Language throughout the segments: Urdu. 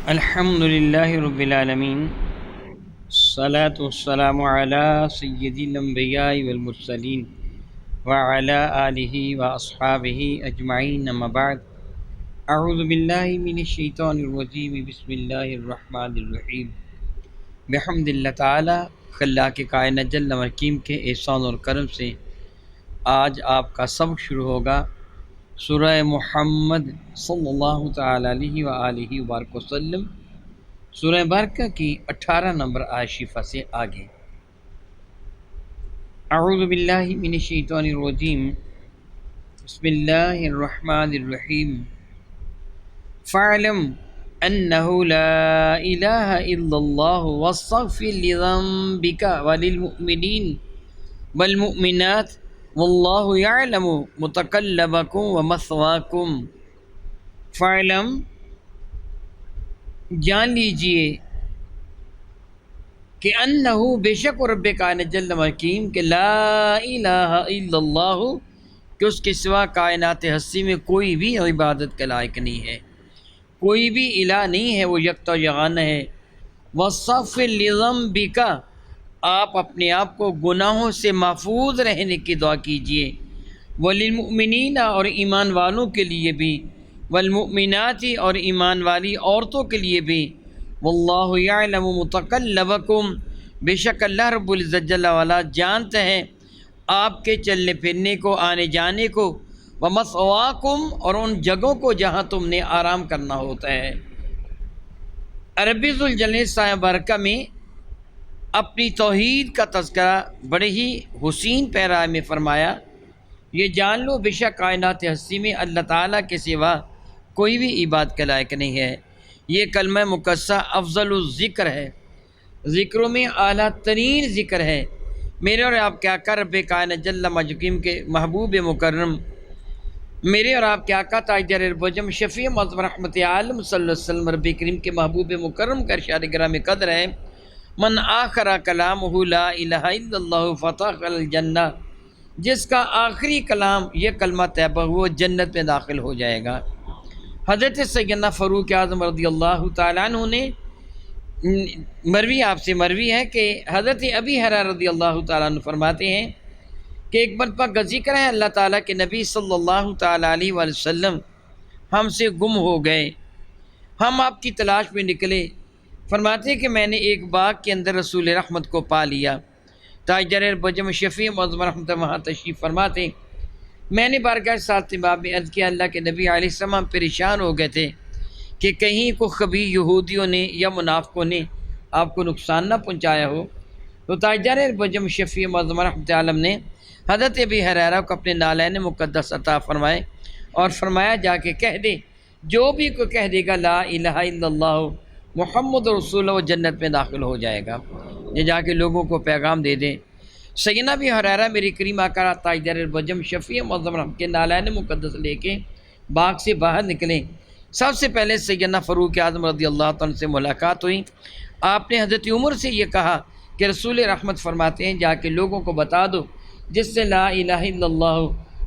الحمد للہ رب العالمین، الصلاۃ والسلام علی سید الانبیاء والمرسلین وعلی آلہ واصحابہ اجمعین، اما بعد، اعوذ باللہ من الشیطان الرجیم، بسم اللہ الرحمن الرحیم۔ بحمد اللہ تعالی، خلاق کائنات جل وعلا کے احسان اور کرم سے آج آپ کا سبق شروع ہوگا سورہ محمد صلی اللہ تعالی علیہ وآلہ وبارک وسلم، سورہ برکہ کی 18 نمبر آیت شریفہ سے آگے۔ اعوذ باللہ من الشیطان الرجیم، بسم اللہ الرحمن الرحیم۔ فاعلم انہ لا الہ الا اللہ واستغفر لذنبک وللمؤمنین والمؤمنات واللہ یعلم متقلبکم ومثواکم۔ فاعلم، جان لیجئے کہ انہو بے شک رب کائنات جل وعلا کہ لا الہ الا اللہ، کہ اس کے سوا کائنات ہستی میں کوئی بھی عبادت کے لائق نہیں ہے، کوئی بھی الہ نہیں ہے، وہ یکتا و یگانہ ہے۔ وَاستغفر لِذَنبِکَ، آپ اپنے آپ کو گناہوں سے محفوظ رہنے کی دعا کیجئے۔ وَلِلْمُؤْمِنِينَ، اور ایمان والوں کے لیے بھی، وَالْمُؤْمِنَاتِ، اور ایمان والی عورتوں کے لیے بھی۔ وَاللَّهُ يَعْلَمُ مُتَقَلَّبَكُمْ، بے شک اللہ رب العزت جل وعلا جانتا ہے آپ کے چلنے پھرنے کو، آنے جانے کو، وَمَثْوَاكُمْ، اور ان جگہوں کو جہاں تم نے آرام کرنا ہوتا ہے۔ رب ذوالجلال سایہ برکہ میں اپنی توحید کا تذکرہ بڑے ہی حسین پیرائے میں فرمایا، یہ جان لو بے شک کائنات ہستی میں اللہ تعالیٰ کے سوا کوئی بھی عبادت کے لائق نہیں ہے۔ یہ کلمہ مقدسہ افضل الذکر ہے، ذکروں میں اعلیٰ ترین ذکر ہے۔ میرے اور آپ کے آقا رب کائنات جل وعلا کے محبوب مکرم، میرے اور آپ کے آقا تاجدار البجم شفیع معظم رحمت عالم صلی اللہ علیہ وسلم رب کریم کے محبوب مکرم کا ارشاد گرامی میں قدر ہے، من آخر کلامہ لا الہ الا اللہ فتح الجنہ، جس کا آخری کلام یہ کلمہ طیبہ ہوا جنت میں داخل ہو جائے گا۔ حضرت سیدنا فاروق اعظم رضی اللہ تعالیٰ عنہ نے مروی آپ سے مروی ہے کہ حضرت ابی ہریرہ رضی اللہ تعالیٰ عنہ فرماتے ہیں کہ ایک مرتبہ کا ذکر ہے، اللہ تعالیٰ کے نبی صلی اللہ تعالیٰ علیہ وآلہ وسلم ہم سے گم ہو گئے، ہم آپ کی تلاش میں نکلے۔ فرماتے ہیں کہ میں نے ایک باغ کے اندر رسول رحمت کو پا لیا۔ تاجدار البجم شفیع معظم رحمت وہاں تشریف فرماتے، میں نے بارگاہ ساتھ باب میں عرض کیا، اللہ کے نبی علیہ السلام پریشان ہو گئے تھے کہ کہیں کو کبھی یہودیوں نے یا منافقوں نے آپ کو نقصان نہ پہنچایا ہو۔ تو تاجدار البجم شفیع معظم رحمت عالم نے حضرت ابی ہریرہ کو اپنے نالین مقدس عطا فرمائے اور فرمایا، جا کے کہہ دے، جو بھی کوئی کہہ دے گا لا الہ الا اللہ محمد رسول اللہ، وہ جنت میں داخل ہو جائے گا۔ یہ جا کے لوگوں کو پیغام دے دیں۔ سیدنا ابی ہریرہ میری کریم آقا تاجدار البجم شفیع معظم رحمت کے نالین مقدس لے کے باغ سے باہر نکلے۔ سب سے پہلے سیدنا فاروق اعظم رضی اللہ عنہ سے ملاقات ہوئی۔ آپ نے حضرت عمر سے یہ کہا کہ رسول رحمت فرماتے ہیں، جا کے لوگوں کو بتا دو جس سے لا الہ الا اللہ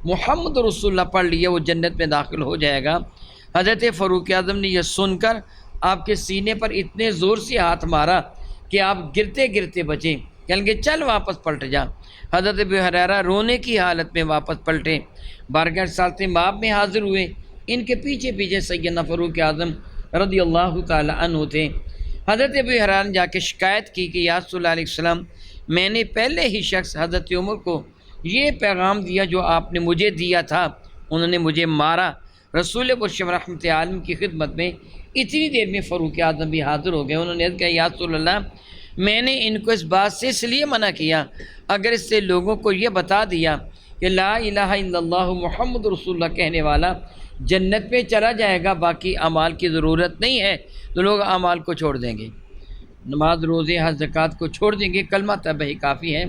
محمد رسول اللہ پڑھ لیا وہ جنت میں داخل ہو جائے گا۔ حضرت فاروق اعظم نے یہ سن کر آپ کے سینے پر اتنے زور سے ہاتھ مارا کہ آپ گرتے گرتے بچے، کہیں گے چل واپس پلٹ جا۔ حضرت ابی ہریرہ رونے کی حالت میں واپس پلٹے، بارگاہ سالت باب میں حاضر ہوئے۔ ان کے پیچھے پیچھے سیدنا فاروق اعظم رضی اللہ تعالی عنہ تھے۔ حضرت ابی ہریرہ نے جا کے شکایت کی کہ یا رسول اللہ علیہ السلام، میں نے پہلے ہی شخص حضرت عمر کو یہ پیغام دیا جو آپ نے مجھے دیا تھا، انہوں نے مجھے مارا۔ رسول برشم رحمت عالم کی خدمت میں اتنی دیر میں فاروق اعظم بھی حاضر ہو گئے۔ انہوں نے کہا، یا رسول اللہ، میں نے ان کو اس بات سے اس لیے منع کیا، اگر اس سے لوگوں کو یہ بتا دیا کہ لا الہ الا اللہ محمد رسول اللہ کہنے والا جنت میں چلا جائے گا، باقی اعمال کی ضرورت نہیں ہے، تو لوگ اعمال کو چھوڑ دیں گے، نماز روزے حج زکوٰۃ کو چھوڑ دیں گے، کلمہ طیبہ ہی کافی ہے،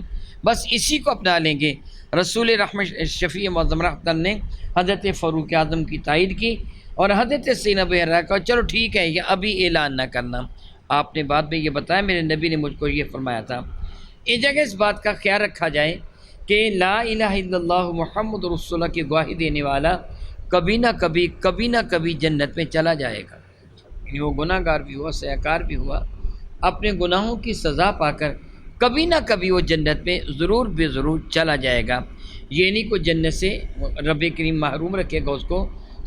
بس اسی کو اپنا لیں گے۔ رسول رحمت شفیع معظم رحمت نے حضرت فاروق اعظم کی تائید کی اور حضرت سیدنا ابی ہریرہ کہا، چلو ٹھیک ہے، یہ ابھی اعلان نہ کرنا، آپ نے بعد میں یہ بتایا میرے نبی نے مجھ کو یہ فرمایا تھا۔ اس جگہ اس بات کا خیال رکھا جائے کہ لا الہ الا اللہ محمد رسول اللہ کی گواہی دینے والا کبھی نہ کبھی جنت میں چلا جائے گا۔ یعنی وہ گناہ گار بھی ہوا، سیاہ کار بھی ہوا، اپنے گناہوں کی سزا پا کر کبھی نہ کبھی وہ جنت میں ضرور بے ضرور چلا جائے گا۔ یہ نہیں کہ جنت سے رب کریم محروم رکھے گا اس کو،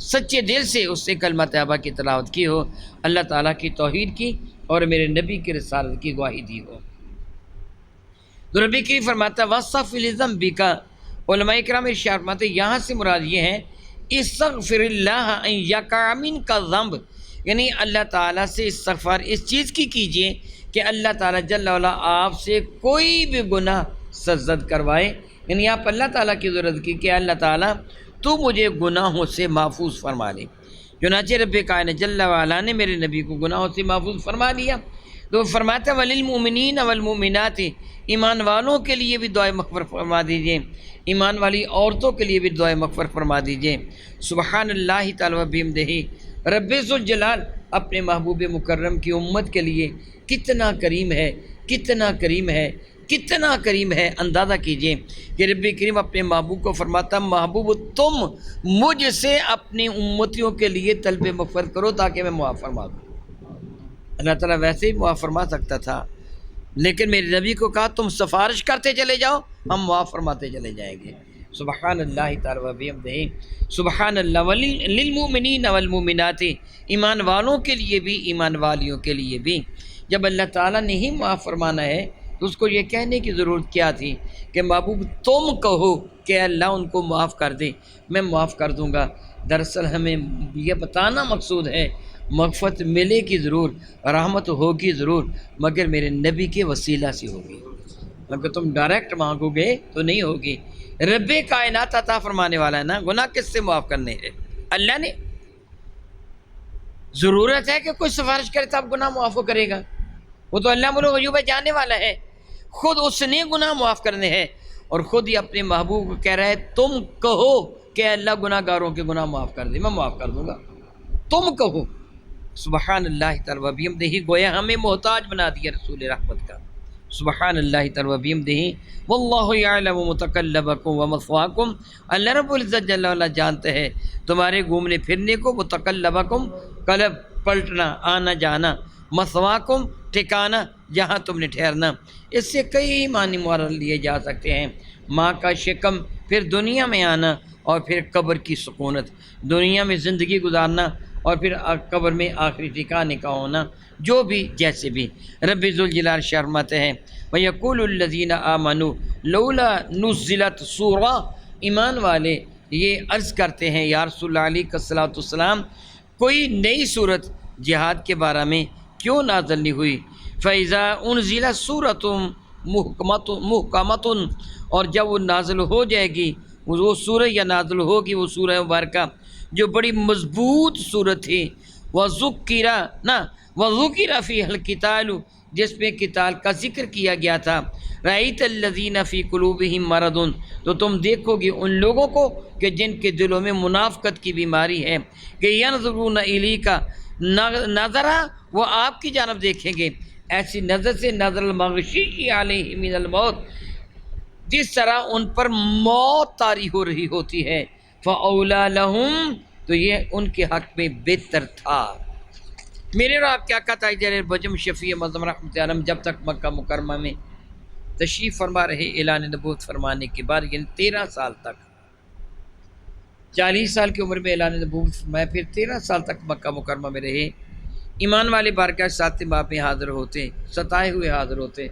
سچے دل سے اس سے کلمہ طیبہ کی تلاوت کی ہو، اللہ تعالیٰ کی توحید کی اور میرے نبی کی رسالت کی گواہی دی ہو۔ تو رب کریم فرماتا ہے وَاصْطَغْفِرْ لِذَنْبِكَ، علماء کرام ارشاد فرماتے ہیں یہاں سے مراد یہ ہے استغفر اللہ ان یقع منک الذنب، یعنی اللہ تعالیٰ سے استغفار اس چیز کی کیجئے کہ اللہ تعالیٰ جل وعلا آپ سے کوئی بھی گناہ سرزد کروائے، یعنی آپ اللہ تعالیٰ کی ضرورت کی کہ اللہ تعالیٰ تو مجھے گناہوں سے محفوظ فرما لے۔ چنانچہ رب کائنات جل وعلا نے میرے نبی کو گناہوں سے محفوظ فرما لیا، تو فرماتا ہے وَلِلْمُؤْمِنِينَ وَالْمُؤْمِنَاتِ، ایمان والوں کے لیے بھی دعائے مغفرت فرما دیجئے، ایمان والی عورتوں کے لیے بھی دعائے مغفرت فرما دیجئے۔ سبحان اللہ تعالی و بحمدہ، رب ذوالجلال اپنے محبوب مکرم کی امت کے لیے کتنا کریم ہے، کتنا کریم ہے، کتنا کریم ہے۔ اندازہ کیجئے کہ رب کریم اپنے محبوب کو فرماتا محبوب تم مجھ سے اپنی امتیوں کے لیے طلب مغفرت کرو تاکہ میں معاف فرما دوں۔ اللہ تعالیٰ ویسے ہی معاف فرما سکتا تھا، لیکن میرے نبی کو کہا تم سفارش کرتے چلے جاؤ، ہم معاف فرماتے چلے جائیں گے۔ سبحان اللہ تعالی و بحمدہ، سبحان اللہ۔ للمؤمنین والمؤمنات، ایمان والوں کے لیے بھی ایمان والیوں کے لیے بھی۔ جب اللہ تعالیٰ نے ہی معاف فرمانا ہے تو اس کو یہ کہنے کی ضرورت کیا تھی کہ محبوب تم کہو کہ اللہ ان کو معاف کر دے، میں معاف کر دوں گا۔ دراصل ہمیں یہ بتانا مقصود ہے مغفرت ملے گی ضرور، رحمت ہوگی ضرور، مگر میرے نبی کے وسیلہ سے ہوگی، مگر تم ڈائریکٹ مانگو گے تو نہیں ہوگی۔ رب کائنات عطا فرمانے والا ہے نا، گناہ کس سے معاف کرنے ہیں؟ اللہ نے۔ ضرورت ہے کہ کوئی سفارش کرے تو آپ گناہ معاف کرے گا؟ وہ تو اللہ ملک غیوب جاننے والا ہے، خود اس نے گناہ معاف کرنے ہیں، اور خود ہی اپنے محبوب کو کہہ رہا ہے تم کہو کہ اللہ گناہ گاروں کے گناہ معاف کر دے، میں معاف کر دوں گا، تم کہو۔ سبحان اللہ تعالی و بحمدہ، گویا ہمیں محتاج بنا دیا رسول رحمت کا۔ سبحان اللہ تعالی و بحمدہ، واللہ یعلم متقلبکم ومثواکم، اللہ رب العزت جل وعلا جانتے ہیں تمہارے گھومنے پھرنے کو، متقلبکم قلب پلٹنا، آنا جانا، مثواکم ٹھکانا، جہاں تم نے ٹھہرنا۔ اس سے کئی معنی مراد لیے جا سکتے ہیں، ماں کا شکم، پھر دنیا میں آنا، اور پھر قبر کی سکونت، دنیا میں زندگی گزارنا اور پھر قبر میں آخری ٹھکانے کا ہونا، جو بھی جیسے بھی۔ رب ذوالجلال فرماتے ہیں وَيَقُولُ الَّذِينَ آمَنُوا لَوْلَا نُزِّلَتْ سورہ، ایمان والے یہ عرض کرتے ہیں یا رسول اللہ علیہ الصلوۃ والسلام کوئی نئی صورت جہاد کے بارے میں کیوں نازل نہیں ہوئی؟ فَإِذَا أُنزِلَتْ سُورَةٌ مُحْكَمَةٌ، اور جب وہ نازل ہو جائے گی وہ سورہ یا نازل ہوگی وہ سورہ مبارکہ جو بڑی مضبوط صورت تھی، وَذُكِّرَ فِيهَا الْقِتَالُ، جس میں قتال کا ذکر کیا گیا تھا، رَأَيْتَ الَّذِينَ فِي قُلُوبِهِم مَرَضٌ، تو تم دیکھو گے ان لوگوں کو کہ جن کے دلوں میں منافقت کی بیماری ہے، کہ يَنظُرُونَ إِلَيْكَ نظرہ، وہ آپ کی جانب دیکھیں گے ایسی نظر سے، نظر المغشی علیہ من الموت، جس طرح ان پر موت طاری ہو رہی ہوتی ہے، فَأَوْلَىٰ لَهُمْ، تو یہ ان کے حق میں بہتر تھا۔ میرے اور آپ کیا کہتا ہے جلیل بجم شفیع معظم رحمت عالم جب تک مکہ مکرمہ میں تشریف فرما رہے اعلان نبوت فرمانے کے بعد، یعنی 13 سال تک، 40 سال کی عمر میں اعلان نبوت فرمایا، پھر 13 سال تک مکہ مکرمہ میں رہے، ایمان والے بارگاہ ساتھ باب میں حاضر ہوتے، ستائے ہوئے حاضر ہوتے،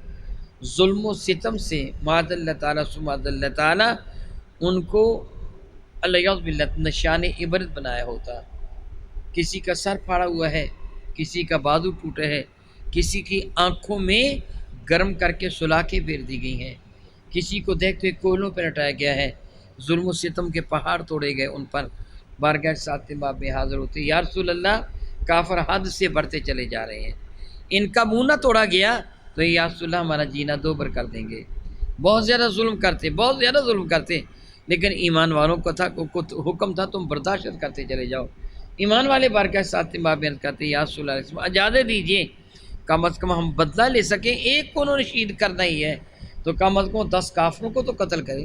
ظلم و ستم سے معاذ اللہ تعالیٰ سمعاذ اللہ تعالیٰ ان کو اللہ باللہ نشان عبرت بنایا ہوتا۔ کسی کا سر پھاڑا ہوا ہے، کسی کا بازو ٹوٹا ہے، کسی کی آنکھوں میں گرم کر کے سلاخیں پھیر دی گئی ہیں، کسی کو دیکھتے ہوئے کوئلوں پہ لٹایا گیا ہے، ظلم و ستم کے پہاڑ توڑے گئے ان پر، بارگاہ ساتھ باب میں حاضر ہوتے، یا رسول اللہ کافر حد سے بڑھتے چلے جا رہے ہیں، ان کا منہ نہ توڑا گیا تو یا رسول اللہ ہمارا جینا دوبر کر دیں گے۔ بہت زیادہ ظلم کرتے، بہت زیادہ ظلم کرتے، لیکن ایمان والوں کو تھا حکم تھا تم برداشت کرتے چلے جاؤ۔ ایمان والے بارگاہ ساتھ باب میں کرتے یا رسول اللہ علیہ وسلم اجازت دیجیے، کم از کم ہم بدلہ لے سکیں، ایک کو انہوں نے شہید کرنا ہی ہے تو کم از کم 10 کافروں کو تو قتل کرے،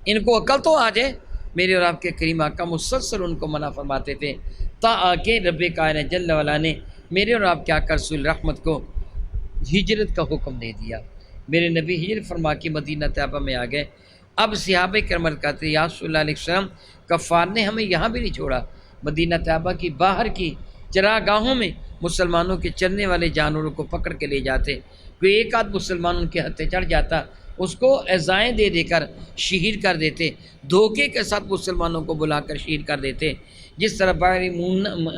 ان کو عقل تو آ جائے۔ میرے اور آپ کے کریم آقا مسلسل ان کو منع فرماتے تھے، تا آ کے رب کائنات جل وعلا نے میرے اور آپ کے آقا رسول رحمت کو ہجرت کا حکم دے دیا، میرے نبی ہجرت فرما کے مدینہ طیبہ میں آ گئے۔ اب صحابہ کرام کہتے ہیں یا رسول اللہ علیہ وسلم، کفار نے ہمیں یہاں بھی نہیں چھوڑا، مدینہ طیبہ کی باہر کی چراگاہوں میں مسلمانوں کے چرنے والے جانوروں کو پکڑ کے لے جاتے، کوئی ایک آدھ مسلمان ان کے ہتھے چڑھ جاتا، اس کو ایذائیں دے دے کر شہید کر دیتے، دھوکے کے ساتھ مسلمانوں کو بلا کر شہید کر دیتے، جس طرح بحر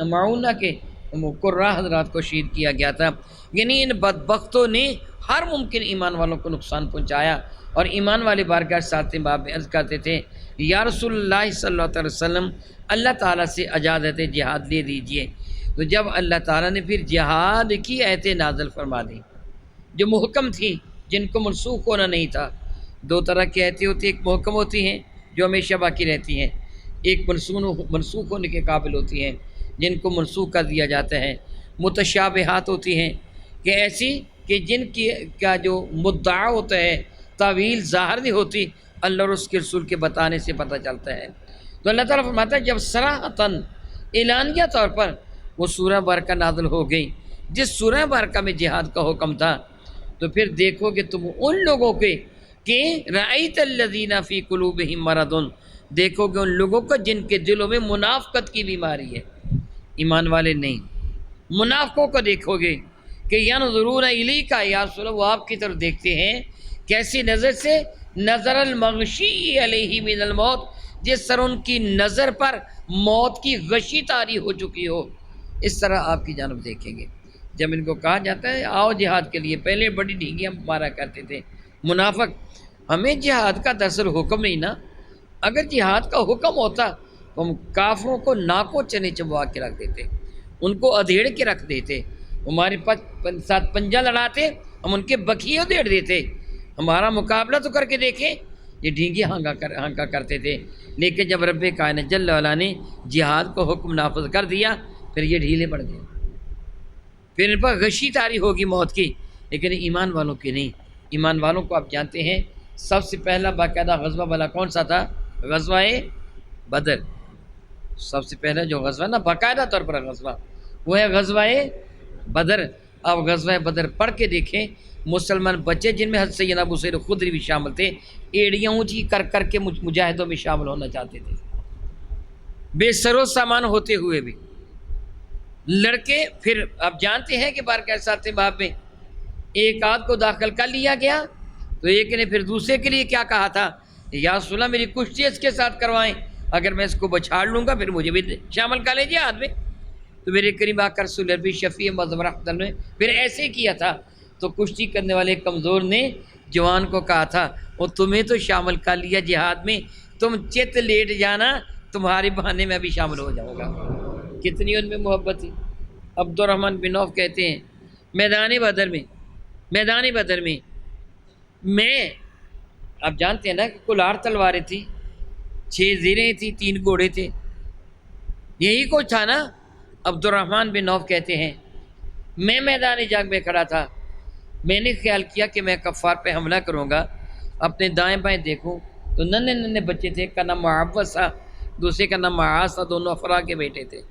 معونہ کے قرہ حضرات کو شہید کیا گیا تھا۔ یعنی ان بدبختوں نے ہر ممکن ایمان والوں کو نقصان پہنچایا، اور ایمان والے بارگاہ ساتھ باب میں عرض کرتے تھے یا رسول اللہ صلی اللہ علیہ وسلم، اللہ تعالیٰ سے اجازت جہاد لے دیجئے۔ تو جب اللہ تعالیٰ نے پھر جہاد کی آیتیں نازل فرما دی جو محکم تھی، جن کو منسوخ ہونا نہیں تھا۔ دو طرح کی آیتیں ہوتی ہیں، ایک محکم ہوتی ہیں جو ہمیشہ باقی رہتی ہیں، ایک منسوخ ہونے کے قابل ہوتی ہیں جن کو منسوخ کر دیا جاتا ہے۔ متشابہات ہوتی ہیں کہ ایسی کہ جن کی کا جو مدعا ہوتا ہے تعویل ظاہر نہیں ہوتی، اللہ اور اس کے رسول کے بتانے سے پتہ چلتا ہے۔ تو اللہ تعالیٰ فرماتا ہے جب صراحتاً اعلانیہ طور پر وہ سورہ بارکہ نازل ہو گئی جس سورہ بارکہ میں جہاد کا حکم تھا، تو پھر دیکھو کہ تم ان لوگوں کے کہ رأیت الذین فی قلوبہم مرض، دیکھو گے ان لوگوں کو جن کے دلوں میں منافقت کی بیماری ہے، ایمان والے نہیں، منافقوں کو دیکھو گے کہ ینظرون الیک، یا رسول اللہ وہ آپ کی طرف دیکھتے ہیں کیسی نظر سے؟ نظر المغشی علیہ من الموت، جس طرح ان کی نظر پر موت کی غشی طاری ہو چکی ہو، اس طرح آپ کی جانب دیکھیں گے۔ جب ان کو کہا جاتا ہے آؤ جہاد کے لیے، پہلے بڑی ڈھینگیاں مارا کرتے تھے منافق، ہمیں جہاد کا دراصل حکم نہیں نا، اگر جہاد کا حکم ہوتا تو ہم کافروں کو ناکوں چنے چبوا کے رکھ دیتے، ان کو ادھیڑ کے رکھ دیتے، ہمارے ساتھ پنجہ لڑاتے، ہم ان کے بکھیے ادھیڑ دیتے، ہمارا مقابلہ تو کر کے دیکھیں۔ یہ ڈھینگی ہانکا کرتے تھے، لیکن جب رب کائنات جل وعلا نے جہاد کو حکم نافذ کر دیا پھر یہ ڈھیلے پڑ گئے، پھر ان پر غشی طاری ہوگی موت کی، لیکن ایمان والوں کی نہیں۔ ایمان والوں کو آپ جانتے ہیں سب سے پہلا باقاعدہ غزوہ بلا کون سا تھا؟ غزوہ بدر۔ سب سے پہلا جو غزوہ نا باقاعدہ طور پر غزوہ، وہ ہے غزوہ بدر۔ اب غزوہ بدر پڑھ کے دیکھیں، مسلمان بچے جن میں حضرت سیدنا ابو سعید خدری بھی شامل تھے، ایڑیاں اونچی کر کر کے مجاہدوں میں شامل ہونا چاہتے تھے، بے سر و سامان ہوتے ہوئے بھی لڑکے۔ پھر آپ جانتے ہیں کہ بارکہ ساتھ باب میں ایک آدھ کو داخل کر لیا گیا، تو ایک نے پھر دوسرے کے لیے کیا کہا تھا؟ یا رسول اللہ میری کشتی اس کے ساتھ کروائیں، اگر میں اس کو بچھاڑ لوں گا پھر مجھے بھی شامل کر لیجیے ہاتھ میں۔ تو میرے قریب آکر رسول اللہ شفیع معظم رحمۃ اللہ نے پھر ایسے کیا تھا، تو کشتی کرنے والے کمزور نے جوان کو کہا تھا وہ تمہیں تو شامل کر لیا جہاد میں، تم چت لیٹ جانا، تمہارے بہانے میں بھی شامل ہو جاؤں گا۔ کتنی ان میں محبت تھی۔ عبد الرحمن بن عوف کہتے ہیں میدان بدر میں میں، آپ جانتے ہیں نا کہ کل 8 تلواریں تھیں، 6 زیریں تھیں، 3 گھوڑے تھے، یہی کچھ تھا نا۔ عبد الرحمن بن عوف کہتے ہیں میں میدان جنگ میں کھڑا تھا، میں نے خیال کیا کہ میں کفار پہ حملہ کروں گا، اپنے دائیں بائیں دیکھوں تو ننے بچے تھے، ایک کا نام معوذ تھا، دوسرے کا نام معاذ تھا، دونوں افرا کے بیٹے تھے۔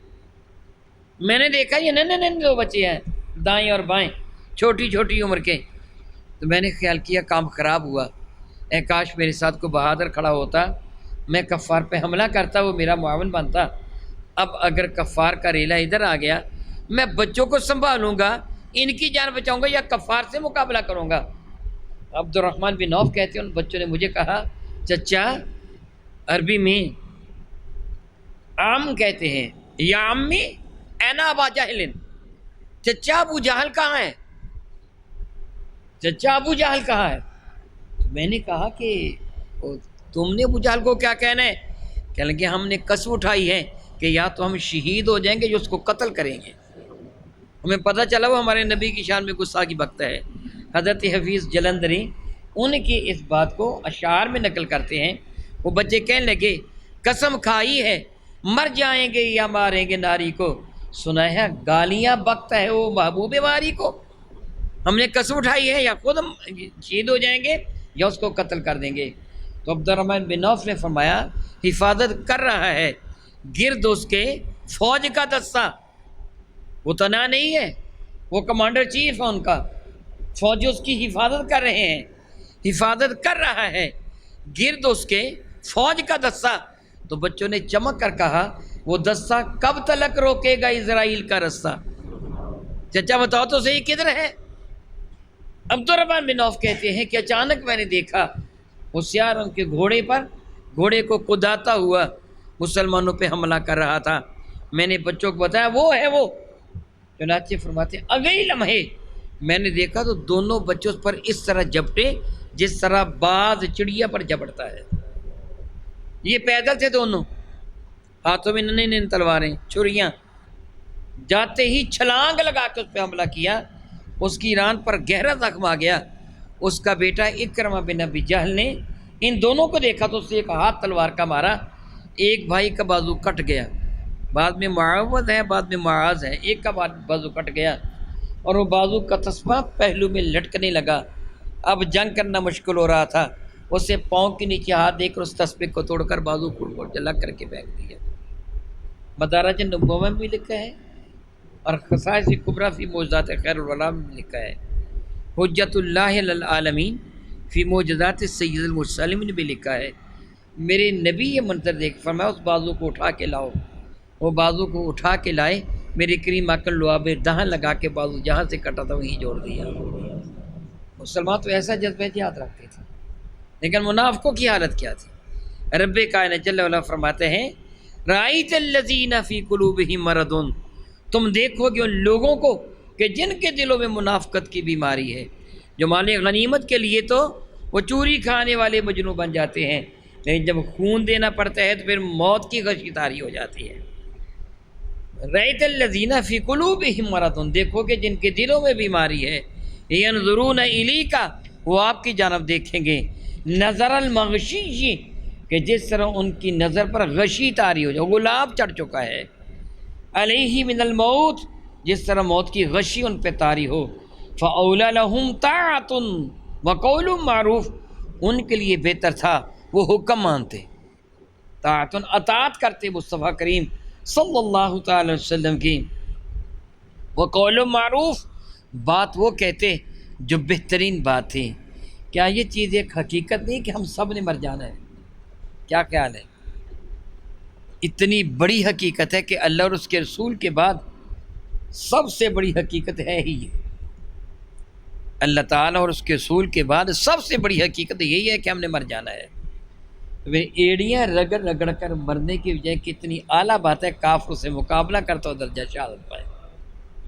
میں نے دیکھا یہ ننے 2 بچے ہیں، دائیں اور بائیں، چھوٹی چھوٹی عمر کے، تو میں نے خیال کیا کام خراب ہوا، اے کاش میرے ساتھ کوئی بہادر کھڑا ہوتا، میں کفار پہ حملہ کرتا، وہ میرا معاون بنتا۔ اب اگر کفار کا ریلا ادھر آ گیا، میں بچوں کو سنبھالوں گا، ان کی جان بچاؤں گا یا کفار سے مقابلہ کروں گا؟ عبد الرحمن بن عوف کہتے ہیں ان بچوں نے مجھے کہا چچا، عربی میں عام کہتے ہیں یا امی اینا ابا جہل، چچا ابو جہل کہاں ہے؟ چچا ابو جہل کہاں ہے؟ تو میں نے کہا کہ تم نے ابو جہل کو کیا کہنا ہے؟ کہنے لگے ہم نے قسم اٹھائی ہے کہ یا تو ہم شہید ہو جائیں گے یا اس کو قتل کریں گے۔ ہمیں پتہ چلا وہ ہمارے نبی کی شان میں گستاخی بکتا ہے۔ حضرت حفیظ جلندری ان کی اس بات کو اشعار میں نقل کرتے ہیں، وہ بچے کہنے لگے قسم کھائی ہے مر جائیں گے یا ماریں گے ناری کو، سنا ہے گالیاں بکتا ہے وہ محبوب واری کو، ہم نے قسم اٹھائی ہے یا خود ہم شہید ہو جائیں گے یا اس کو قتل کر دیں گے۔ تو عبد الرحمن بن عوف نے فرمایا حفاظت کر رہا ہے گرد اس کے فوج کا دستہ، وہ تنہا نہیں ہے، وہ کمانڈر چیف ہے ان کا، فوجی اس کی حفاظت کر رہے ہیں، حفاظت کر رہا ہے، گرد اس کے فوج کا دستہ۔ تو بچوں نے چمک کر کہا وہ دستہ کب تلک روکے گا اسرائیل کا رستہ؟ چچا بتاؤ تو صحیح کدھر ہے؟ عبد الرحمن بن عوف کہتے ہیں کہ اچانک میں نے دیکھا ہوشیار ان کے گھوڑے پر، گھوڑے کو کداتا ہوا مسلمانوں پہ حملہ کر رہا تھا۔ میں نے بچوں کو بتایا وہ ہے وہ۔ چنانچہ فرماتے ہیں اگلے لمحے میں نے دیکھا تو دونوں بچوں پر اس طرح جھپٹے جس طرح باز چڑیا پر جھپٹتا ہے۔ یہ پیدل تھے دونوں، ہاتھوں میں ننھی ننھی تلواریں، چھریاں، جاتے ہی چھلانگ لگا کے اس پہ حملہ کیا، اس کی ران پر گہرا زخم آ گیا۔ اس کا بیٹا اکرمہ بن ابی جہل نے ان دونوں کو دیکھا تو اس سے ایک ہاتھ تلوار کا مارا، ایک بھائی کا بازو کٹ گیا، بعد میں معاوض ہے بعد میں معاذ ہے، ایک کا بازو کٹ گیا اور وہ بازو کا تسمہ پہلو میں لٹکنے لگا۔ اب جنگ کرنا مشکل ہو رہا تھا، اسے پاؤں کے نیچے ہاتھ دے کر اس تسبیح کو توڑ کر بازو کو جلا کر کے پھینک دیا۔ مدارج النبوہ میں بھی لکھا ہے اور خصائص کبریٰ فی معجزات خیر الورا میں بھی لکھا ہے، حجت اللہ علی العالمین فی معجزات سید المرسلین نے بھی لکھا ہے۔ میرے نبی یہ منظر دیکھ فرمایا اس بازو کو اٹھا کے لاؤ، وہ بازو کو اٹھا کے لائے، میرے کریم آقا لعاب دہن لگا کے بازو جہاں سے کٹا تھا وہیں جوڑ دیا۔ مسلمان تو ایسا جذبہ یاد رکھتے تھے، لیکن منافقوں کی حالت کیا تھی؟ رب کائنات جل وعلا فرماتے ہیں رأیت الذین فی قلوبہم مرض، تم دیکھو گے ان لوگوں کو کہ جن کے دلوں میں منافقت کی بیماری ہے، جو مال غنیمت کے لیے تو وہ چوری کھانے والے مجنوں بن جاتے ہیں، لیکن جب خون دینا پڑتا ہے تو پھر موت کی غشی طاری ہو جاتی ہے۔ رأیت الذین فی قلوبہم مرض، دیکھو کہ جن کے دلوں میں بیماری ہے، ینظرون الیک، وہ آپ کی جانب دیکھیں گے، نظر المغشی، کہ جس طرح ان کی نظر پر غشی طاری ہو جائے، غلاب چڑھ چکا ہے، علیہ من الموت، جس طرح موت کی غشی ان پہ طاری ہو، فاولی لہم طاعۃ وقول معروف، ان کے لیے بہتر تھا وہ حکم مانتے، طاعت اطاعت کرتے مصطفیٰ کریم صلی اللہ تعالی وسلم کی، وقول معروف، بات وہ کہتے جو بہترین بات تھی۔ کیا یہ چیز ایک حقیقت نہیں کہ ہم سب نے مر جانا ہے؟ کیا خیال ہے؟ اتنی بڑی حقیقت ہے کہ اللہ اور اس کے رسول کے بعد سب سے بڑی حقیقت ہے ہی یہ، اللہ تعالیٰ اور اس کے رسول کے بعد سب سے بڑی حقیقت یہی ہے کہ ہم نے مر جانا ہے۔ ایڑیاں رگڑ رگڑ کر مرنے کی بجائے کتنی اعلیٰ بات ہے کافروں سے مقابلہ کرتا ہو درجہ شہادت پائے،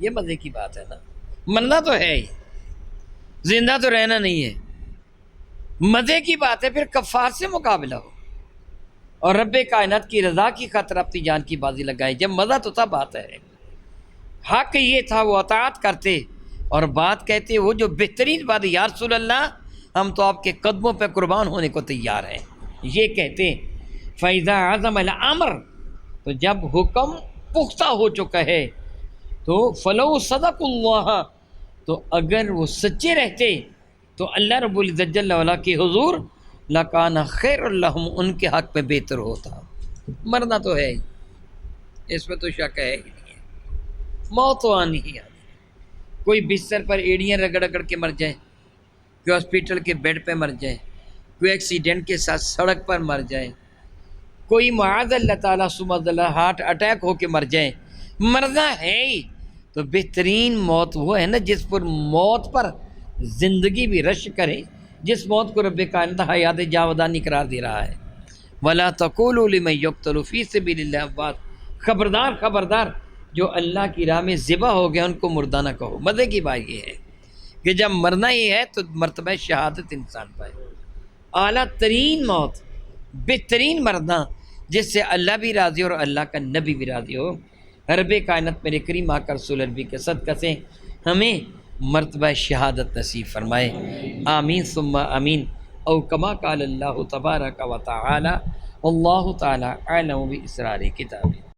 یہ مزے کی بات ہے نا۔ مرنا تو ہے ہی، زندہ تو رہنا نہیں ہے، مزے کی بات ہے پھر کفار سے مقابلہ ہو اور رب کائنات کی رضا کی خاطر اپنی جان کی بازی لگائے، جب مزہ تو تب آتا ہے۔ حق یہ تھا وہ اطاعت کرتے اور بات کہتے وہ جو بہترین بات، یا رسول اللہ ہم تو آپ کے قدموں پہ قربان ہونے کو تیار ہیں، یہ کہتے۔ فَإِذَا عَزَمَ الْأَمْرُ، تو جب حکم پختہ ہو چکا ہے تو فَلَوْ صَدَقُوا اللَّهَ، تو اگر وہ سچے رہتے تو اللہ رب العزت جل وعلا کے حضور لَكَانَ خَيْرٌ لَهُمْ، ان کے حق پہ بہتر ہوتا۔ مرنا تو ہے ہی، اس میں تو شک ہے ہی نہیں ہے، موت تو آنی ہی آنی، کوئی بستر پر ایڑیاں رگڑ رگڑ کے مر جائے، کوئی ہاسپٹل کے بیڈ پہ مر جائے، کوئی ایکسیڈنٹ کے ساتھ سڑک پر مر جائے، کوئی معاذ اللہ تعالیٰ سمجھ اللہ ہارٹ اٹیک ہو کے مر جائے، مرنا ہے ہی۔ تو بہترین موت وہ ہے نا جس پر موت پر زندگی بھی رش کرے، جس موت کو رب کائنات حیات جاودانی قرار دے رہا ہے۔ وَلَا تَقُولُوا لِمَن يُقْتَلُ فِي سَبِيلِ اللَّهِ أَمْوَاتٌ، خبردار خبردار جو اللہ کی راہ میں ذبح ہو گیا ان کو مردہ نہ کہو۔ مزے کی بات یہ ہے کہ جب مرنا ہی ہے تو مرتبہ شہادت انسان پائے، اعلیٰ ترین موت، بہترین مرنا جس سے اللہ بھی راضی اور اللہ کا نبی بھی راضی ہو۔ رب کائنات میرے کریم آقا رسول نبی کے صدقہ سے ہمیں مرتبہ شہادت نصیب فرمائے، آمین ثم آمین، او کما قال اللہ تبارک و تعالی، واللہ تعالی اعلم باسرار کتابہ۔